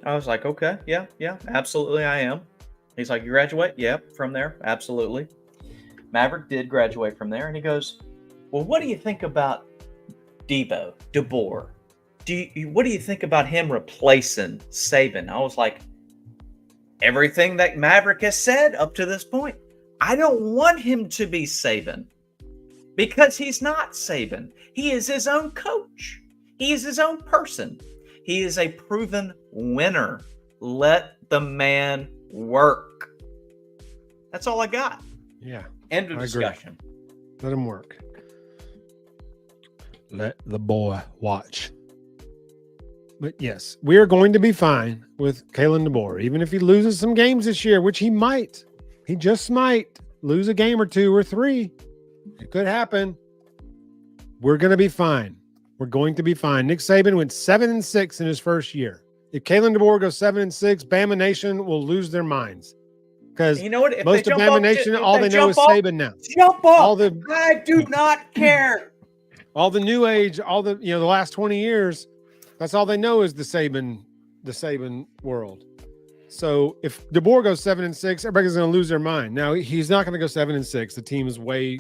I was like, "Okay, yeah, absolutely I am." He's like, "You graduate?" "Yeah, from there, absolutely." Maverick did graduate from there. And he goes, "Well, what do you think about DeBoer? What do you think about him replacing Saban?" I was like, everything that Maverick has said up to this point. I don't want him to be Saban because he's not Saban. He is his own coach. He is his own person. He is a proven winner. Let the man work. That's all I got. Yeah. End of I discussion. Agree. Let him work. Let the boy watch. But yes, we are going to be fine with Kalen DeBoer, even if he loses some games this year, which he might. He just might lose a game or 2 or 3. It could happen. We're going to be fine. We're going to be fine. Nick Saban went 7-6 in his first year. If Kalen DeBoer goes 7-6, Bama Nation will lose their minds. Because You know what? If most they of jump Bama off- Nation, if all they know jump is off, Saban now. Jump off. All the I do not care. all the new age, all the the last 20 years, that's all they know is the Saban world. So if DeBoer goes 7-6, everybody's going to lose their mind. Now he's not going to go 7-6. The team is way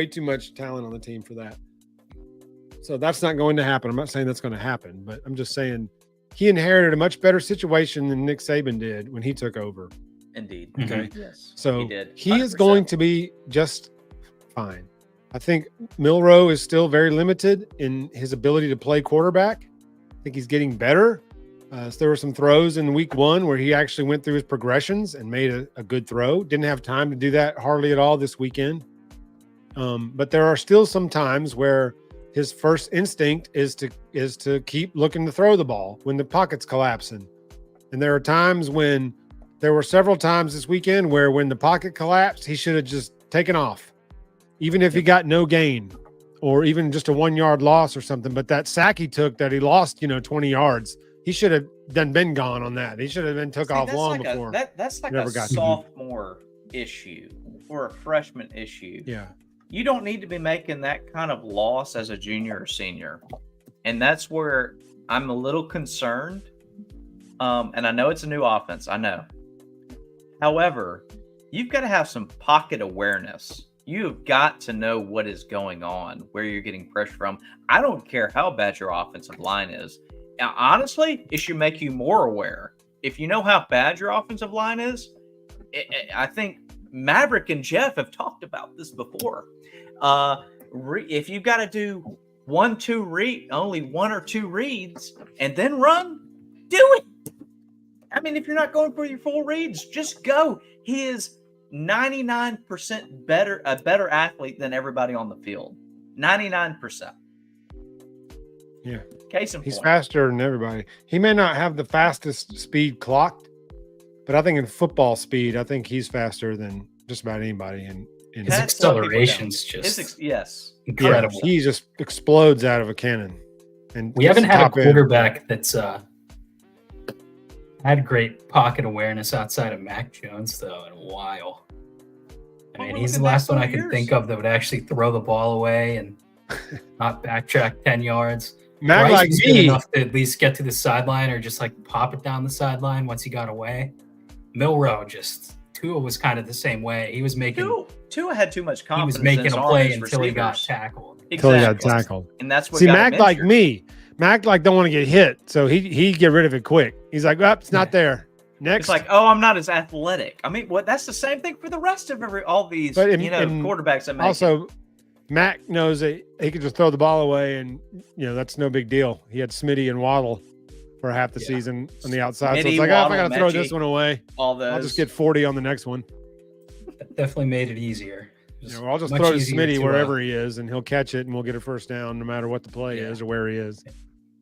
too much talent on the team for that. So that's not going to happen. I'm not saying that's going to happen, but I'm just saying he inherited a much better situation than Nick Saban did when he took over. Indeed. Okay. Yes. So he did. he is 100%. going to be just fine. I think Milroe is still very limited in his ability to play quarterback. I think he's getting better. So there were some throws in week 1 where he actually went through his progressions and made a good throw. Didn't have time to do that hardly at all this weekend. But there are still some times where his first instinct is to keep looking to throw the ball when the pocket's collapsing. And there were several times this weekend where when the pocket collapsed, he should have just taken off, even if he got no gain or even just a 1-yard loss or something. But that sack he took that he lost, 20 yards, he should have been gone on that. He should have been took off long before. That's like a sophomore issue or a freshman issue. Yeah. You don't need to be making that kind of loss as a junior or senior. And that's where I'm a little concerned. And I know it's a new offense. I know. However, you've got to have some pocket awareness. You've got to know what is going on, where you're getting pressure from. I don't care how bad your offensive line is. Now, honestly, it should make you more aware. If you know how bad your offensive line is, I think Maverick and Jeff have talked about this before. If you've got to do only 1 or 2 reads and then run, do it. I mean, if you're not going for your full reads, just go. He is 99% better, a better athlete than everybody on the field. 99%. Yeah. Case in point. He's faster than everybody. He may not have the fastest speed clocked, but I think in football speed, I think he's faster than just about anybody. His acceleration's just yes, incredible. Yeah, he just explodes out of a cannon. And we haven't had a top end. quarterback that's had great pocket awareness outside of Mac Jones, though, in a while. I mean, he's the last one I can think of that would actually throw the ball away and not backtrack 10 yards. Mac Bryce like was good me. enough to at least get to the sideline or just like pop it down the sideline once he got away. Milroe Tua was kind of the same way. He was making Tua had too much confidence. He was making a play until receivers. he got tackled. Until he got Exactly. tackled. And that's what See, got Mac him like injured. me. Mac like don't want to get hit, so he get rid of it quick. He's like, oh, it's not there. Next. It's like, oh, I'm not as athletic. I mean, that's the same thing for the rest of all these quarterbacks that make also, Mac knows that he could just throw the ball away, and that's no big deal. He had Smitty and Waddle for half the season on the outside, so Smitty, it's like, Waddle, if I got to throw Mechie, this one away, all those. I'll just get 40 on the next one. That definitely made it easier. I'll just much throw to easier Smitty to, wherever he is, and he'll catch it, and we'll get a first down no matter what the play is or where he is.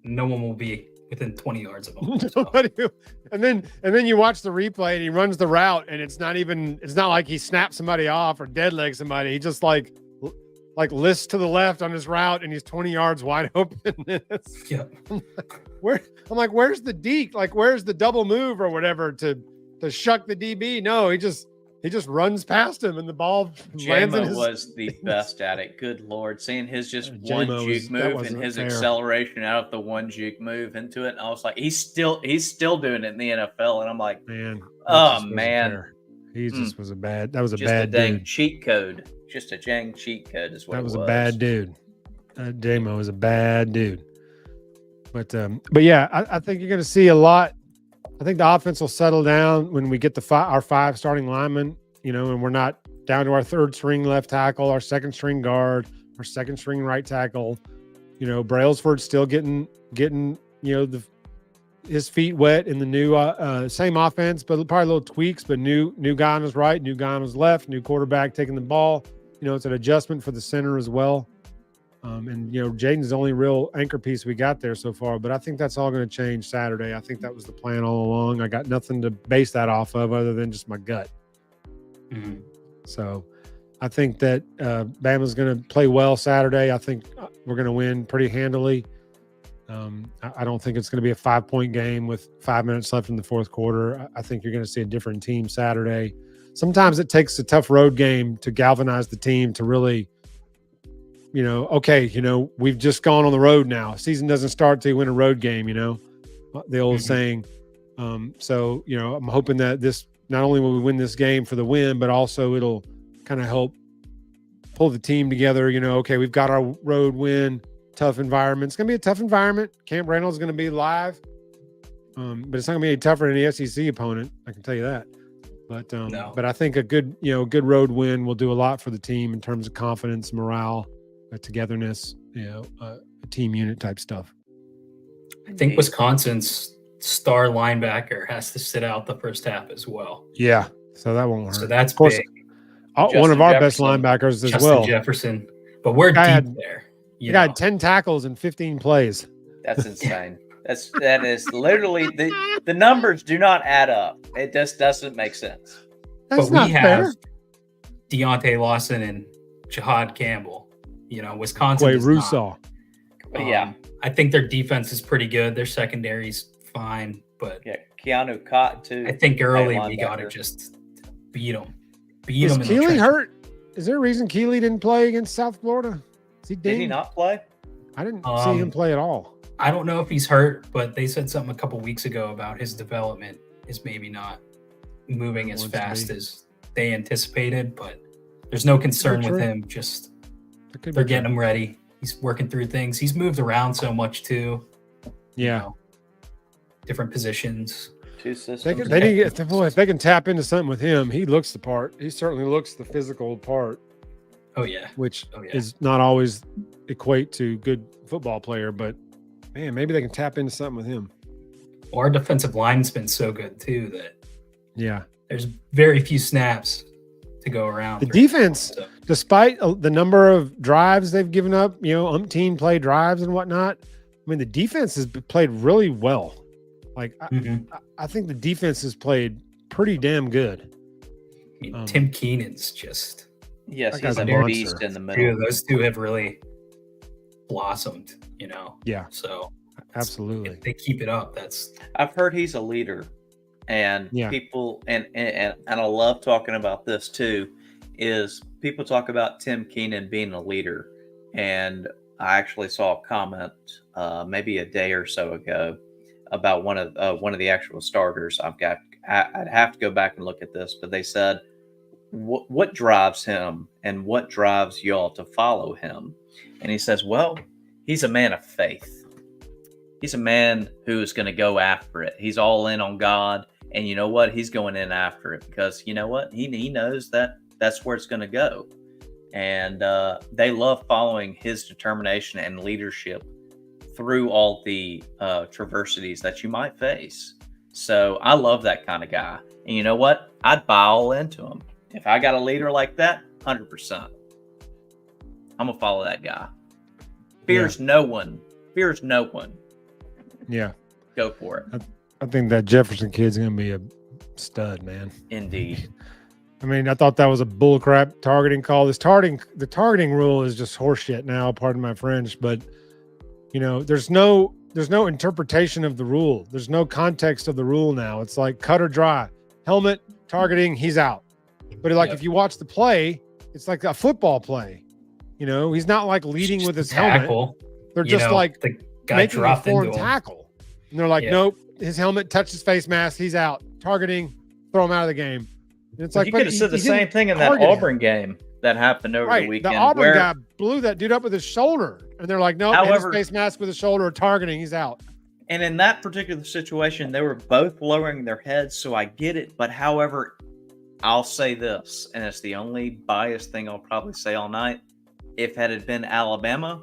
No one will be within 20 yards of him. And then you watch the replay and he runs the route and it's not like he snaps somebody off or dead leg somebody. He just like lists to the left on his route and he's 20 yards wide open. Yeah. I'm like, where's the deke? Like, where's the double move or whatever to shuck the DB? No, he just runs past him and the ball lands in Jamo his... was the best at it. Good Lord. Seeing his just one Jamo juke move and his acceleration out of the one juke move into it. And I was like, he's still doing it in the NFL. And I'm like, man, oh man. He just was a bad dang dude. Cheat code. Just a dang cheat code is what that it was. A bad dude. Jamo was a bad dude. But yeah, I think you're going to see a lot. I think the offense will settle down when we get our 5 starting linemen, and we're not down to our 3rd string left tackle, our 2nd string guard, our 2nd string right tackle. Brailsford's still getting his feet wet in the new same offense, but probably little tweaks. But new guy on his right, new guy on his left, new quarterback taking the ball. It's an adjustment for the center as well. And Jaden's the only real anchor piece we got there so far, but I think that's all going to change Saturday. I think that was the plan all along. I got nothing to base that off of other than just my gut. Mm-hmm. So I think that Bama's going to play well Saturday. I think we're going to win pretty handily. I don't think it's going to be a 5-point game with 5 minutes left in the 4th quarter. I think you're going to see a different team Saturday. Sometimes it takes a tough road game to galvanize the team to really – we've just gone on the road now. Season doesn't start till you win a road game, the old saying. So, I'm hoping that this, not only will we win this game for the win, but also it'll kind of help pull the team together. Okay, we've got our road win, tough environment. It's going to be a tough environment. Camp Randall's going to be live, but it's not going to be any tougher than the SEC opponent. I can tell you that. But No. But I think a good road win will do a lot for the team in terms of confidence, morale, togetherness, a team unit type stuff. I think Wisconsin's star linebacker has to sit out the first half as well. Yeah, so that won't work. So that's of course big. One of our Jefferson. best linebackers as Justin well. Jefferson, but we're deep there. He got 10 tackles in 15 plays. That's insane. That is literally the numbers do not add up. It just doesn't make sense. That's but not we fair. have Deontay Lawson and Jahad Campbell. Wisconsin is Russo. But yeah, I think their defense is pretty good. Their secondary's fine, but yeah, Keanu Cott too. I think early we got to just beat them. Is Keeley hurt? Is there a reason Keeley didn't play against South Florida? Is he Did he not play? I didn't see him play at all. I don't know if he's hurt, but they said something a couple weeks ago about his development is maybe not moving as fast as they anticipated, but there's no concern with him. Just they're getting him ready. He's working through things. He's moved around so much too. Yeah. Different positions. 2 systems. If they can tap into something with him, he looks the part. He certainly looks the physical part. Oh yeah. Which is not always equate to good football player, but man, maybe they can tap into something with him. Well, our defensive line's been so good too that there's very few snaps to go around. The defense, despite the number of drives they've given up, umpteen play drives and whatnot, I mean, the defense has played really well. Like, I think the defense has played pretty damn good. I mean, Tim Keenan's just... Yes, he's a beast in the middle. Those two have really blossomed, Yeah. So absolutely. If they keep it up, I've heard he's a leader. And people, and I love talking about this too, is people talk about Tim Keenan being a leader. And I actually saw a comment maybe a day or so ago about one of the actual starters. I'd have to go back and look at this, but they said, what drives him and what drives y'all to follow him? And he says, well, he's a man of faith. He's a man who is going to go after it. He's all in on God. And you know what? He's going in after it because you know what? He knows that that's where it's going to go. And they love following his determination and leadership through all the traversities that you might face. So I love that kind of guy. And you know what? I'd buy all into him. If I got a leader like that, 100%. I'm going to follow that guy. Fears no one. Fears no one. Yeah. Go for it. I think that Jefferson kid's going to be a stud, man. Indeed. I mean, I thought that was a bullcrap targeting call. The targeting rule is just horseshit now, pardon my French, but there's no interpretation of the rule. There's no context of the rule now. It's like cut or dry. Helmet, targeting, he's out. But if you watch the play, it's like a football play. He's not like leading with his helmet. They're just like the guy making a dropped form into him. tackle. And they're like, nope, his helmet touched his face mask, he's out. Targeting, throw him out of the game. And it's like, you could have said the same thing in that Auburn game that happened over the weekend. The Auburn guy blew that dude up with his shoulder. And they're like, nope, his face mask with his shoulder, targeting, he's out. And in that particular situation, they were both lowering their heads, so I get it. But however, I'll say this, and it's the only biased thing I'll probably say all night. If it had been Alabama,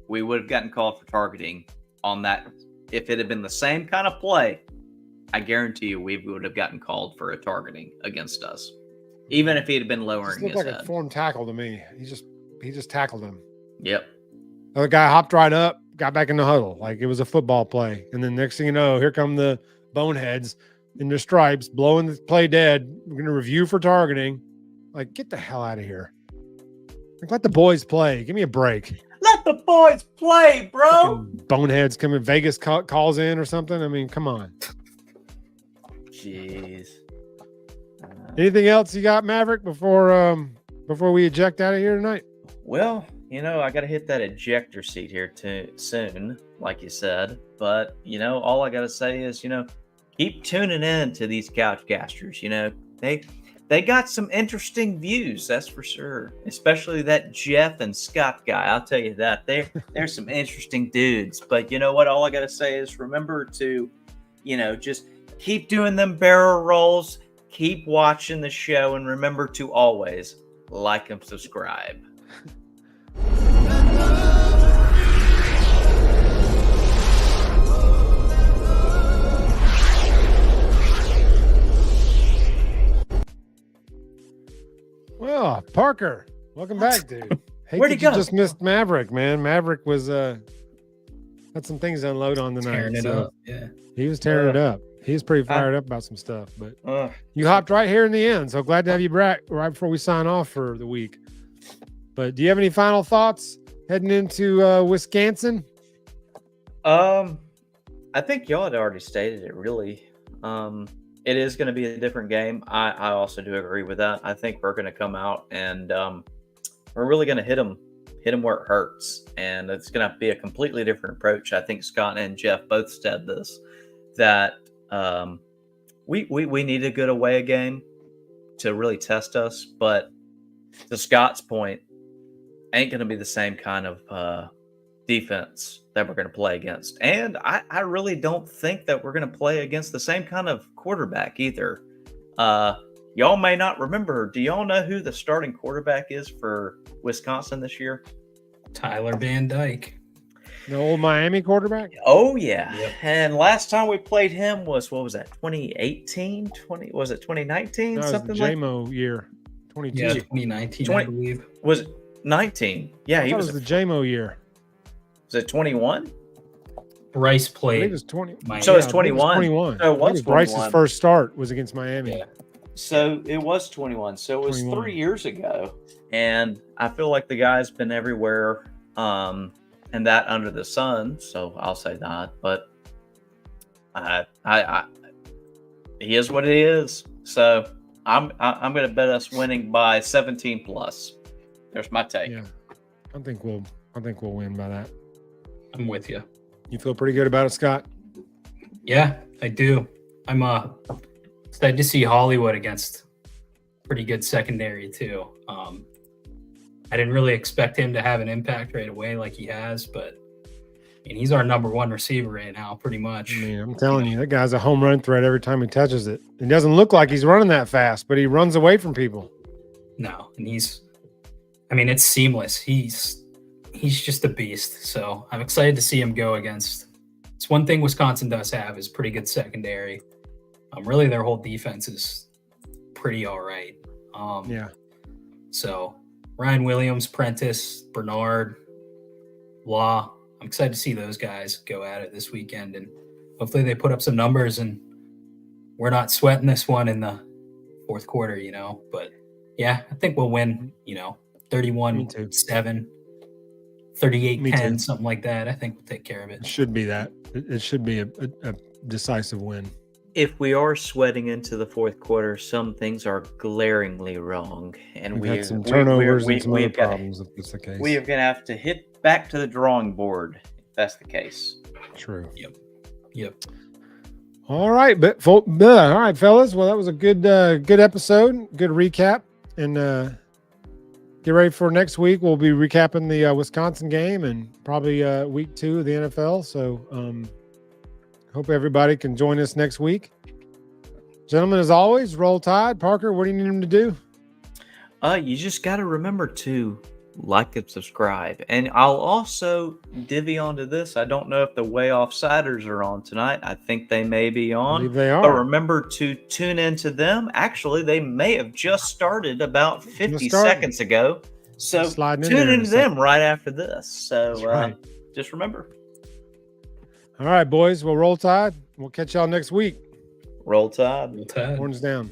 we would have gotten called for targeting on that. If it had been the same kind of play, I guarantee you we would have gotten called for a targeting against us. Even if he had been lowering his head. Looked like a form tackle to me. He just tackled him. Yep. The guy hopped right up, got back in the huddle like it was a football play. And then next thing you know, here come the boneheads in their stripes, blowing the play dead. We're going to review for targeting. Like, get the hell out of here. Like, let the boys play. Give me a break. Let the boys play, bro. Fucking boneheads coming. Vegas calls in or something. I mean, come on. Jeez. Anything else you got, Maverick, before we eject out of here tonight? Well, I got to hit that ejector seat here soon, like you said. But, all I got to say is, keep tuning in to these Couchcasters. They got some interesting views, that's for sure. Especially that Jeff and Scott guy. I'll tell you that. They're some interesting dudes. But you know what? All I got to say is remember to, just keep doing them barrel rolls. Keep watching the show. And remember to always like and subscribe. Well, Parker, welcome back, dude. Where'd he go? Just missed Maverick, man. Maverick was had some things to unload on tonight. Tearing it up. Yeah. He was tearing it up. He was pretty fired up about some stuff, but you hopped right here in the end. So glad to have you back right before we sign off for the week. But do you have any final thoughts heading into Wisconsin? I think y'all had already stated it, really. It is going to be a different game. I also do agree with that. I think we're going to come out and we're really going to hit them where it hurts. And it's going to be a completely different approach. I think Scott and Jeff both said this, that we need a good away game to really test us. But to Scott's point, ain't going to be the same kind of defense that we're going to play against. And I really don't think that we're going to play against the same kind of quarterback either. Y'all may not remember. Do y'all know who the starting quarterback is for Wisconsin this year? Tyler Van Dyke. The old Miami quarterback? Oh, yeah. Yep. And last time we played him was, what was that, 2018? Was it 2019? That was Something the like JMO year. 22. Yeah, 2019, I believe. Was it 19? Yeah, I he thought was. it was the JMO year. Was it 21? Bryce I think played. it was 20. Miami. So it's I think it was 21. 21. So it was Bryce's 21. first start was against Miami. Yeah. So it was 21. So it was 21. 3 years ago. And I feel like the guy's been everywhere and that under the sun. So I'll say that. But he is what he is. So I'm going to bet us winning by 17 plus. There's my take. Yeah. I think we'll win by that. I'm with you. You feel pretty good about it, Scott? Yeah, I do. I'm excited to see Hollywood against pretty good secondary too. I didn't really expect him to have an impact right away like he has, but he's our number one receiver right now, pretty much. I mean, I'm telling you, that guy's a home run threat every time he touches it. It doesn't look like he's running that fast, but he runs away from people. No, and it's seamless. He's just a beast. So I'm excited to see him go against. It's one thing Wisconsin does have is pretty good secondary. Really, their whole defense is pretty all right. Yeah. So Ryan Williams, Prentice, Bernard, Law. I'm excited to see those guys go at it this weekend. And hopefully they put up some numbers and we're not sweating this one in the fourth quarter, But yeah, I think we'll win, 31-7, 38-10, something like that. I think we'll take care of it. It should be that. It should be a decisive win. If we are sweating into the fourth quarter, some things are glaringly wrong, and We've had some turnovers and some other problems. If that's the case, we are going to have to hit back to the drawing board. If that's the case. True. Yep. All right, all right, fellas. Well, that was a good episode, good recap, and get ready for next week. We'll be recapping the Wisconsin game and probably week 2 of the NFL. So, hope everybody can join us next week. Gentlemen, as always, roll tide. Parker, what do you need them to do? You just got to remember to like and subscribe. And I'll also divvy onto this. I don't know if the Way Offsiders are on tonight. I think they may be on. I believe they are. But remember to tune into them. Actually, they may have just started about 50 seconds ago. So tune into them right after this. So just remember. All right, boys. Well, roll tide. We'll catch y'all next week. Roll tide. Horns down.